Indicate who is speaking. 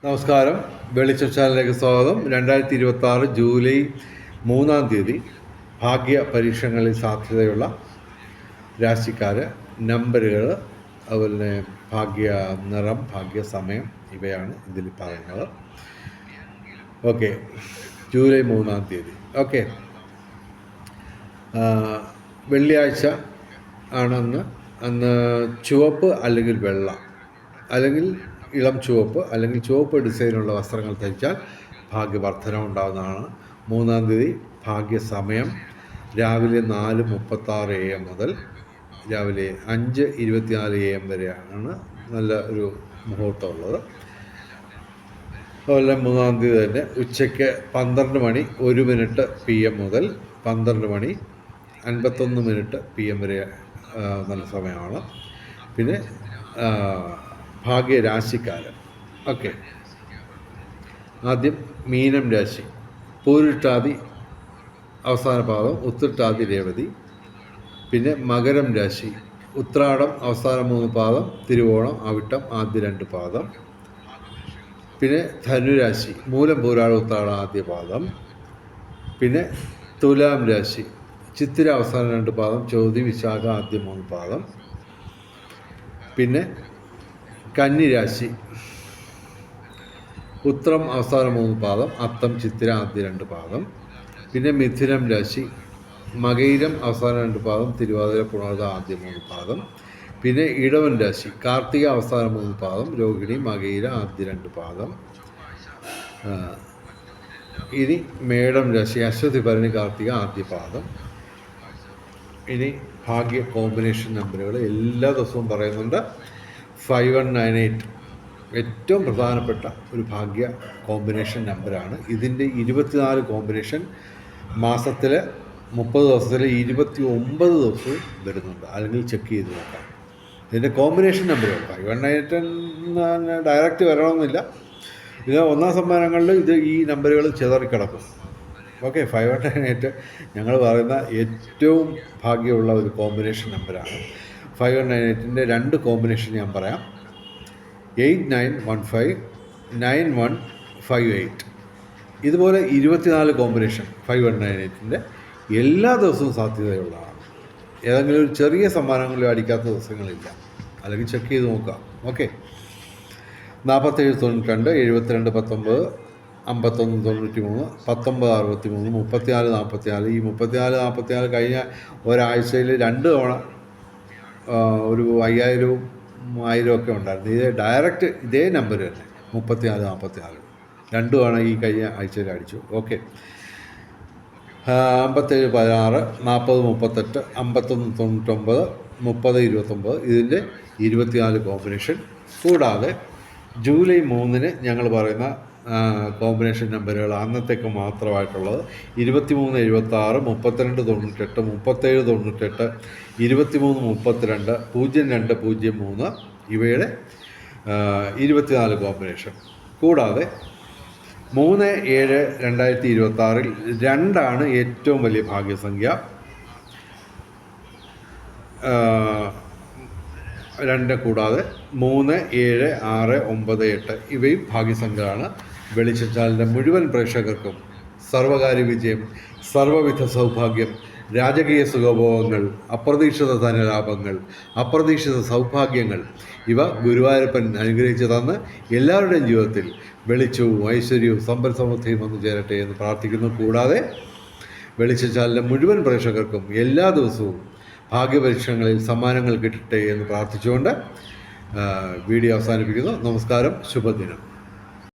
Speaker 1: നമസ്കാരം. വെളിച്ചം ചാനലിലേക്ക് സ്വാഗതം. 2026 ജൂലൈ 3 ഭാഗ്യ പരീക്ഷണങ്ങളിൽ സാധ്യതയുള്ള രാശിക്കാർ, നമ്പറുകൾ, അതുപോലെ തന്നെ ഭാഗ്യ നിറം, ഭാഗ്യ സമയം ഇവയാണ് ഇതിൽ പറയുന്നത്. ഓക്കെ, ജൂലൈ 3 ഓക്കെ, വെള്ളിയാഴ്ച ആണെന്ന്. അന്ന് ചുവപ്പ് അല്ലെങ്കിൽ വെള്ള അല്ലെങ്കിൽ ഇളം ചുവപ്പ് അല്ലെങ്കിൽ ചുവപ്പ് ഡിസൈനുള്ള വസ്ത്രങ്ങൾ ധരിച്ചാൽ ഭാഗ്യവർദ്ധന ഉണ്ടാകുന്നതാണ്. 3 ഭാഗ്യ സമയം രാവിലെ 4:36 AM മുതൽ രാവിലെ 5:24 AM വരെയാണ് നല്ല ഒരു മുഹൂർത്തമുള്ളത്. അതുപോലെ 3 തന്നെ ഉച്ചയ്ക്ക് 12 മണി 1 മിനിറ്റ് PM മുതൽ 12 മണി 51 PM വരെ നല്ല സമയമാണ്. പിന്നെ ഭാഗ്യരാശിക്കാർ. ഓക്കെ, ആദ്യം മീനം രാശി, പൂരിട്ടാതി അവസാന പാദം, ഉത്രട്ടാതി രേവതി. പിന്നെ മകരം രാശി, ഉത്രാടം അവസാന 3 പാദം, തിരുവോണം അവിട്ടം ആദ്യ 2 പാദം. പിന്നെ ധനുരാശി, മൂലം പൂരാടം ഉത്രാടം ആദ്യ പാദം. പിന്നെ തുലാം രാശി, ചിത്തിര അവസാന 2 പാദം, ചോതി വിശാഖ ആദ്യ 3 പാദം. പിന്നെ കന്നിരാശി, ഉത്രം അവസാന 3 പാദം, അത്തം ചിത്തിര ആദ്യ 2 പാദം. പിന്നെ മിഥുനം രാശി, മകയിരം അവസാന 2 പാദം, തിരുവാതിര പുണർത ആദ്യ 3 പാദം. പിന്നെ ഇടവൻ രാശി, കാർത്തിക അവസാന 3 പാദം, രോഹിണി മകയിര ആദ്യ 2 പാദം. ഇനി മേടം രാശി, അശ്വതി ഭരണി കാർത്തിക ആദ്യ പാദം. ഇനി ഭാഗ്യ കോമ്പിനേഷൻ നമ്പറുകൾ എല്ലാ ദിവസവും പറയുന്നുണ്ട്. 5198 ഏറ്റവും പ്രധാനപ്പെട്ട ഒരു ഭാഗ്യ കോമ്പിനേഷൻ നമ്പറാണ്. ഇതിൻ്റെ 24 കോമ്പിനേഷൻ മാസത്തിൽ 30 ദിവസത്തിൽ 29 ദിവസവും വരുന്നുണ്ട്. അല്ലെങ്കിൽ ചെക്ക് ചെയ്ത് നോക്കാം. ഇതിൻ്റെ കോമ്പിനേഷൻ നമ്പറുകൾ 5198 ഡയറക്റ്റ് വരണമെന്നില്ല. ഇത് ഒന്നാം സമ്മാനങ്ങളിൽ ഈ നമ്പറുകൾ ചിതറിക്കിടക്കും. ഓക്കെ, 5198 ഞങ്ങൾ പറയുന്ന ഏറ്റവും ഭാഗ്യമുള്ള ഒരു കോമ്പിനേഷൻ നമ്പറാണ്. 5198ൻ്റെ 2 കോമ്പിനേഷൻ ഞാൻ പറയാം. 8915 9158. ഇതുപോലെ 24 കോമ്പിനേഷൻ 5198ൻ്റെ എല്ലാ ദിവസവും സാധ്യതയുള്ളതാണ്. ഏതെങ്കിലും ഒരു ചെറിയ സമ്മാനങ്ങളിലും അടിക്കാത്ത ദിവസങ്ങളില്ല. അല്ലെങ്കിൽ ചെക്ക് ചെയ്ത് നോക്കാം. ഓക്കെ, 4792 72 19 51 93 19 63 34 44. ഈ 34 44 കഴിഞ്ഞ ഒരാഴ്ചയിൽ 2 തവണ ഒരു 5000 1000 ഒക്കെ ഉണ്ടായിരുന്നു. ഇത് ഡയറക്റ്റ് ഇതേ നമ്പർ തന്നെ 34 44 2 തവണ ഈ കഴിഞ്ഞ ആഴ്ചയിൽ അടിച്ചു. ഓക്കെ, 57 16 40 38 51 99 30 29 ഇതിൻ്റെ 24 കോമ്പിനേഷൻ. കൂടാതെ ജൂലൈ 3 ഞങ്ങൾ പറയുന്ന കോമ്പിനേഷൻ നമ്പറുകൾ അന്നത്തേക്ക് മാത്രമായിട്ടുള്ളത് 23 76 32 98 37 98 23 32 02 03 ഇവയുടെ 24 കോമ്പിനേഷൻ. കൂടാതെ 3/7/2026 2 ഏറ്റവും വലിയ ഭാഗ്യസംഖ്യ. 2 കൂടാതെ 3 7 6 9 8 ഇവയും ഭാഗ്യസംഖ്യകളാണ്. വെളിച്ചച്ചാലിൻ്റെ മുഴുവൻ പ്രേക്ഷകർക്കും സർവകാര്യ വിജയം, സർവവിധ സൗഭാഗ്യം, രാജകീയ സുഖഭോഗങ്ങൾ, അപ്രതീക്ഷിത ധനലാഭങ്ങൾ, അപ്രതീക്ഷിത സൗഭാഗ്യങ്ങൾ ഇവ ഗുരുവായൂരപ്പൻ അനുഗ്രഹിച്ചു തന്ന് എല്ലാവരുടെയും ജീവിതത്തിൽ വെളിച്ചവും ഐശ്വര്യവും സമ്പൽ സമൃദ്ധിയും വന്നു ചേരട്ടെ എന്ന് പ്രാർത്ഥിക്കുന്നു. കൂടാതെ വെളിച്ചച്ചാലിൻ്റെ മുഴുവൻ പ്രേക്ഷകർക്കും എല്ലാ ദിവസവും ഭാഗ്യപരീക്ഷണങ്ങളിൽ സമ്മാനങ്ങൾ കിട്ടട്ടെ എന്ന് പ്രാർത്ഥിച്ചുകൊണ്ട് വീഡിയോ അവസാനിപ്പിക്കുന്നു. നമസ്കാരം, ശുഭദിനം.